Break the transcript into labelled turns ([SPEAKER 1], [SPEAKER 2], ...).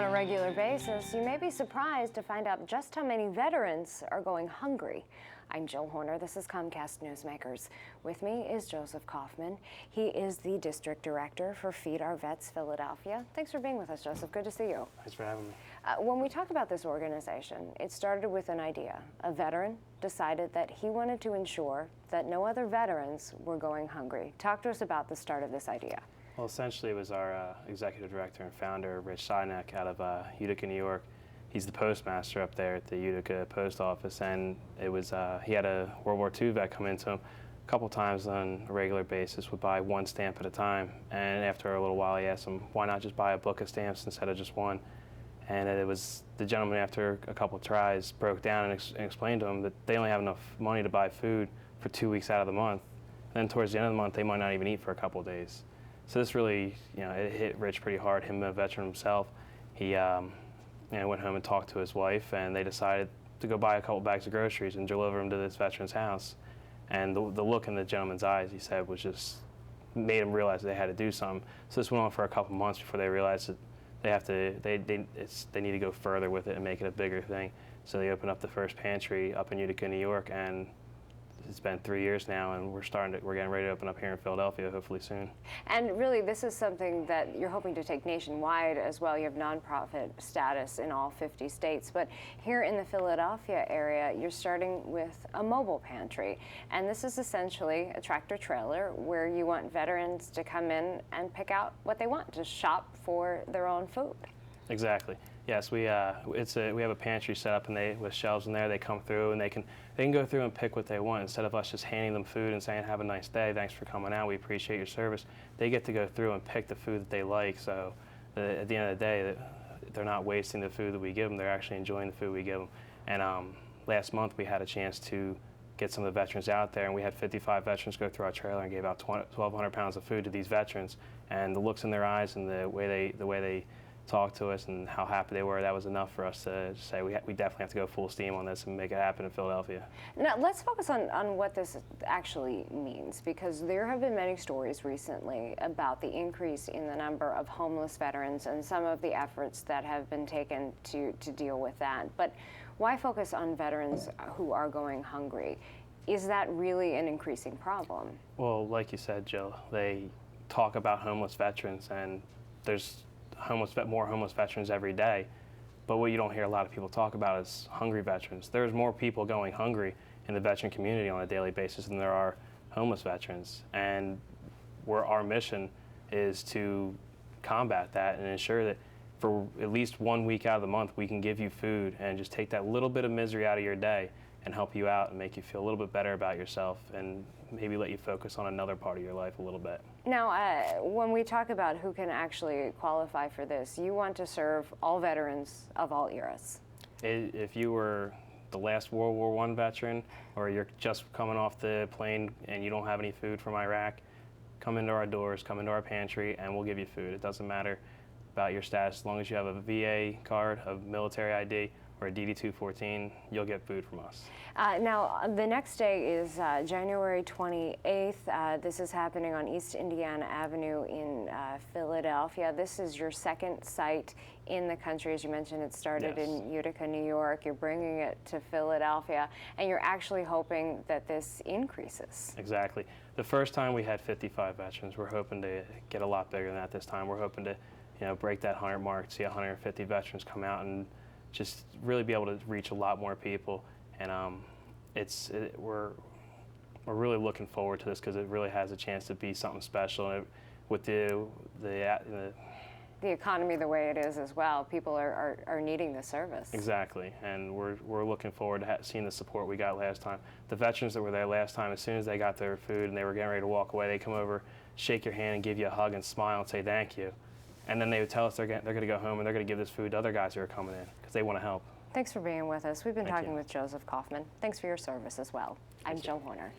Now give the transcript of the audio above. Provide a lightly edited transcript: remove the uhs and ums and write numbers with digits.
[SPEAKER 1] On a regular basis, you may be surprised to find out just how many veterans are going hungry. I'm Jill Horner. This is Comcast Newsmakers. With me is Joseph Kauffman. He is the District Director for Feed Our Vets Philadelphia. Thanks for being with us, Joseph. Good to see you.
[SPEAKER 2] Thanks for having me.
[SPEAKER 1] When we talk about this organization, it started with an idea. A veteran decided that he wanted to ensure that no other veterans were going hungry. Talk to us about the start of this idea.
[SPEAKER 2] Well, essentially, it was our executive director and founder, Rich Sinek, out of Utica, New York. He's the postmaster up there at the Utica post office, and it was he had a World War II vet come into him a couple times on a regular basis, would buy one stamp at a time, and after a little while he asked him, why not just buy a book of stamps instead of just one? And it was the gentleman, after a couple of tries, broke down and explained to him that they only have enough money to buy food for 2 weeks out of the month. And then towards the end of the month, they might not even eat for a couple of days. So this really, it hit Rich pretty hard, him a veteran himself. He went home and talked to his wife, and they decided to go buy a couple bags of groceries and deliver them to this veteran's house. And the look in the gentleman's eyes, he said, was just made him realize they had to do something. So this went on for a couple months before they realized that they need to go further with it and make it a bigger thing. So they opened up the first pantry up in Utica, New York, and it's been 3 years now, and we're getting ready to open up here in Philadelphia hopefully soon.
[SPEAKER 1] And really, this is something that you're hoping to take nationwide as well. You have nonprofit status in all 50 states, but here in the Philadelphia area, you're starting with a mobile pantry. And this is essentially a tractor trailer where you want veterans to come in and pick out what they want, to shop for their own food.
[SPEAKER 2] Exactly. Yes, we have a pantry set up, and with shelves in there. They come through and they can go through and pick what they want instead of us just handing them food and saying, "Have a nice day. Thanks for coming out. We appreciate your service." They get to go through and pick the food that they like. So at the end of the day, they're not wasting the food that we give them. They're actually enjoying the food we give them. And last month we had a chance to get some of the veterans out there, and we had 55 veterans go through our trailer and gave out 1,200 pounds of food to these veterans. And the looks in their eyes and the way they talked to us and how happy they were, that was enough for us to say we definitely have to go full steam on this and make it happen in Philadelphia.
[SPEAKER 1] Now let's focus on what this actually means, because there have been many stories recently about the increase in the number of homeless veterans and some of the efforts that have been taken to deal with that. But why focus on veterans who are going hungry? Is that really an increasing problem?
[SPEAKER 2] Well, like you said, Jill, they talk about homeless veterans, and there's more homeless veterans every day, but what you don't hear a lot of people talk about is hungry veterans. There's more people going hungry in the veteran community on a daily basis than there are homeless veterans, and our mission is to combat that and ensure that for at least 1 week out of the month we can give you food and just take that little bit of misery out of your day and help you out and make you feel a little bit better about yourself and maybe let you focus on another part of your life a little bit.
[SPEAKER 1] Now, when we talk about who can actually qualify for this, you want to serve all veterans of all eras.
[SPEAKER 2] If you were the last World War I veteran, or you're just coming off the plane and you don't have any food from Iraq, come into our doors, come into our pantry, and we'll give you food. It doesn't matter about your status. As long as you have a VA card, a military ID, or a DD-214, you'll get food from us.
[SPEAKER 1] Now, the next day is January 28th. This is happening on East Indiana Avenue in Philadelphia. This is your second site in the country. As you mentioned, it started in Utica, New York. You're bringing it to Philadelphia, and you're actually hoping that this increases.
[SPEAKER 2] Exactly. The first time we had 55 veterans. We're hoping to get a lot bigger than that this time. We're hoping to break that 100 mark, see 150 veterans come out and just really be able to reach a lot more people, and we're really looking forward to this because it really has a chance to be something special. And with the
[SPEAKER 1] economy the way it is as well, people are needing the service.
[SPEAKER 2] Exactly, and we're looking forward to seeing the support we got last time. The veterans that were there last time, as soon as they got their food and they were getting ready to walk away, they come over, shake your hand, and give you a hug and smile and say thank you. And then they would tell us they're going to go home and they're going to give this food to other guys who are coming in because they want to help.
[SPEAKER 1] Thanks for being with us. We've been
[SPEAKER 2] Thank
[SPEAKER 1] talking
[SPEAKER 2] you.
[SPEAKER 1] with Joseph Kauffman. Thanks for your service as well. I'm Jill Horner.